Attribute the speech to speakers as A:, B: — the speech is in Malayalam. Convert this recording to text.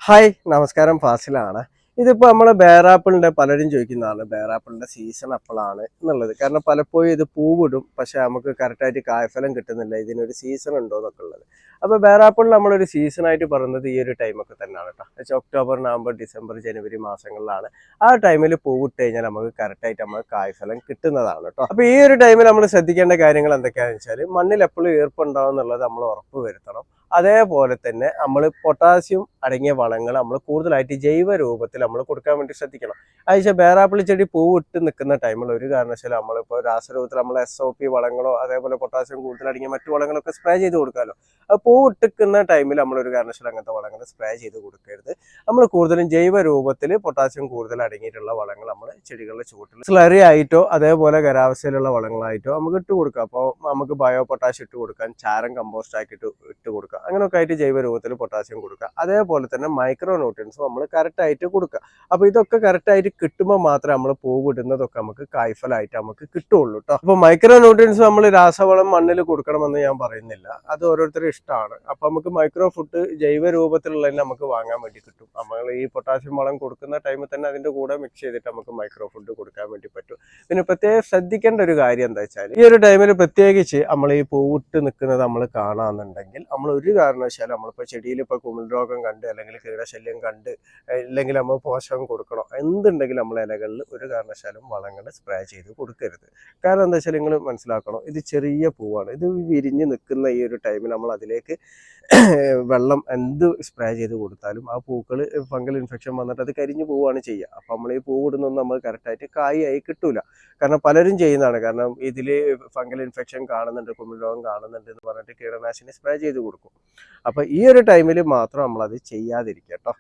A: ഹായ് നമസ്കാരം ഫാസിലാണ്. ഇതിപ്പോൾ നമ്മൾ ബേറാപ്പിളിൻ്റെ പലരും ചോദിക്കുന്നതാണ് ബേറാപ്പിളിൻ്റെ സീസൺ എപ്പോഴാണ് എന്നുള്ളത്. കാരണം പലപ്പോഴും ഇത് പൂവിടും, പക്ഷേ നമുക്ക് കറക്റ്റായിട്ട് കായ്ഫലം കിട്ടുന്നില്ല. ഇതിനൊരു സീസൺ ഉണ്ടോ എന്നൊക്കെ ഉള്ളത്. അപ്പോൾ ബേറാപ്പിളിൽ നമ്മളൊരു സീസണായിട്ട് പറയുന്നത് ഈ ഒരു ടൈമൊക്കെ തന്നെയാണ് കേട്ടോ. വെച്ചാൽ ഒക്ടോബർ, നവംബർ, ഡിസംബർ, ജനുവരി മാസങ്ങളിലാണ്. ആ ടൈമിൽ പൂവിട്ട് കഴിഞ്ഞാൽ നമുക്ക് കറക്റ്റായിട്ട് നമുക്ക് കായ്ഫലം കിട്ടുന്നതാണ് കേട്ടോ. അപ്പോൾ ഈ ഒരു ടൈമിൽ നമ്മൾ ശ്രദ്ധിക്കേണ്ട കാര്യങ്ങൾ എന്തൊക്കെയാണെന്ന് വെച്ചാൽ മണ്ണിൽ എപ്പോഴും ഈർപ്പുണ്ടാവും എന്നുള്ളത് നമ്മൾ ഉറപ്പ് വരുത്തണം. അതേപോലെ തന്നെ നമ്മൾ പൊട്ടാസ്യം അടങ്ങിയ വളങ്ങൾ നമ്മൾ കൂടുതലായിട്ട് ജൈവ രൂപത്തിൽ നമ്മൾ കൊടുക്കാൻ വേണ്ടി ശ്രദ്ധിക്കണം. അയച്ച ബേറാപ്പിളി ചെടി പൂവിട്ട് നിൽക്കുന്ന ടൈമിൽ ഒരു കാരണവശാലും നമ്മളിപ്പോൾ രാസരൂപത്തിൽ നമ്മൾ SOP വളങ്ങളോ അതേപോലെ പൊട്ടാസ്യം കൂടുതൽ അടങ്ങിയ മറ്റു വളങ്ങളൊക്കെ സ്പ്രേ ചെയ്ത് കൊടുക്കാമല്ലോ. അത് പൂവിട്ടിക്കുന്ന ടൈമിൽ നമ്മളൊരു കാരണവശാലും അങ്ങനത്തെ വളങ്ങൾ സ്പ്രേ ചെയ്ത് കൊടുക്കരുത്. നമ്മൾ കൂടുതലും ജൈവ രൂപത്തിൽ പൊട്ടാസ്യം കൂടുതൽ അടങ്ങിയിട്ടുള്ള വളങ്ങൾ നമ്മൾ ചെടികളുടെ ചുവട്ടിൽ സ്ലറി ആയിട്ടോ അതേപോലെ ഖരാവസ്ഥയിലുള്ള വളങ്ങളായിട്ടോ നമുക്ക് ഇട്ട് കൊടുക്കാം. അപ്പോൾ നമുക്ക് ബയോ പൊട്ടാഷ് ഇട്ട് കൊടുക്കാം, ചാരം കമ്പോസ്റ്റ് ആക്കിയിട്ട് ഇട്ട് കൊടുക്കുക, അങ്ങനെയൊക്കെ ആയിട്ട് ജൈവ രൂപത്തിൽ പൊട്ടാസ്യം കൊടുക്കുക. അതേപോലെ തന്നെ മൈക്രോ ന്യൂട്രിയൻസ് നമ്മൾ കറക്റ്റായിട്ട് കൊടുക്കുക. അപ്പോൾ ഇതൊക്കെ കറക്റ്റായിട്ട് കിട്ടുമ്പോൾ മാത്രമേ നമ്മൾ പൂവിടുന്നതൊക്കെ നമുക്ക് കായ്ഫലമായിട്ട് നമുക്ക് കിട്ടുള്ളൂ കേട്ടോ. അപ്പോൾ മൈക്രോ ന്യൂട്രിയൻസ് നമ്മൾ രാസവളം മണ്ണിൽ കൊടുക്കണമെന്ന് ഞാൻ പറയുന്നില്ല, അത് ഓരോരുത്തരും ഇഷ്ടമാണ്. അപ്പോൾ നമുക്ക് മൈക്രോ ഫുഡ് ജൈവ രൂപത്തിലുള്ളതിന് നമുക്ക് വാങ്ങാൻ വേണ്ടി കിട്ടും. നമ്മൾ ഈ പൊട്ടാസ്യം വളം കൊടുക്കുന്ന ടൈമിൽ തന്നെ അതിൻ്റെ കൂടെ മിക്സ് ചെയ്തിട്ട് നമുക്ക് മൈക്രോ ഫുഡ് കൊടുക്കാൻ വേണ്ടി പറ്റും. പിന്നെ പ്രത്യേകം ശ്രദ്ധിക്കേണ്ട ഒരു കാര്യം എന്താ വെച്ചാൽ ഈ ഒരു ടൈമിൽ പ്രത്യേകിച്ച് നമ്മൾ ഈ പൂവിട്ട് നിൽക്കുന്നത് നമ്മൾ കാണാമെന്നുണ്ടെങ്കിൽ നമ്മൾ ഒരു കാരണവശാലും നമ്മളിപ്പോൾ ചെടിയിൽ ഇപ്പോൾ കുമിൾ രോഗം കണ്ട് അല്ലെങ്കിൽ കീടശല്യം കണ്ട് ഇല്ലെങ്കിൽ നമ്മൾ പോഷകം കൊടുക്കണം എന്തുണ്ടെങ്കിലും നമ്മൾ ഇലകളിൽ ഒരു കാരണവശാലും വളങ്ങൾ സ്പ്രേ ചെയ്ത് കൊടുക്കരുത്. കാരണം എന്താ വെച്ചാൽ നിങ്ങൾ മനസ്സിലാക്കണം, ഇത് ചെറിയ പൂവാണ്. ഇത് വിരിഞ്ഞ് നിൽക്കുന്ന ഈ ഒരു ടൈമിൽ നമ്മൾ അതിലേക്ക് വെള്ളം എന്ത് സ്പ്രേ ചെയ്ത് കൊടുത്താലും ആ പൂക്കൾ ഫംഗൽ ഇൻഫെക്ഷൻ വന്നിട്ട് അത് കരിഞ്ഞു പോവുകയാണ് ചെയ്യുക. അപ്പം നമ്മൾ ഈ പൂവിടുന്നൊന്നും നമ്മൾ കറക്റ്റായിട്ട് കായായി കിട്ടൂല. കാരണം പലരും ചെയ്യുന്നതാണ്. കാരണം ഇതിൽ ഫംഗൽ ഇൻഫെക്ഷൻ കാണുന്നുണ്ട്, കുമിൾ രോഗം കാണുന്നുണ്ട് എന്ന് പറഞ്ഞിട്ട് കീടനാശിനി സ്പ്രേ ചെയ്ത് കൊടുക്കും. അപ്പോൾ ഈ ഒരു ടൈമിൽ മാത്രം നമ്മളത് ചെയ്യാതിരിക്കുക കേട്ടോ.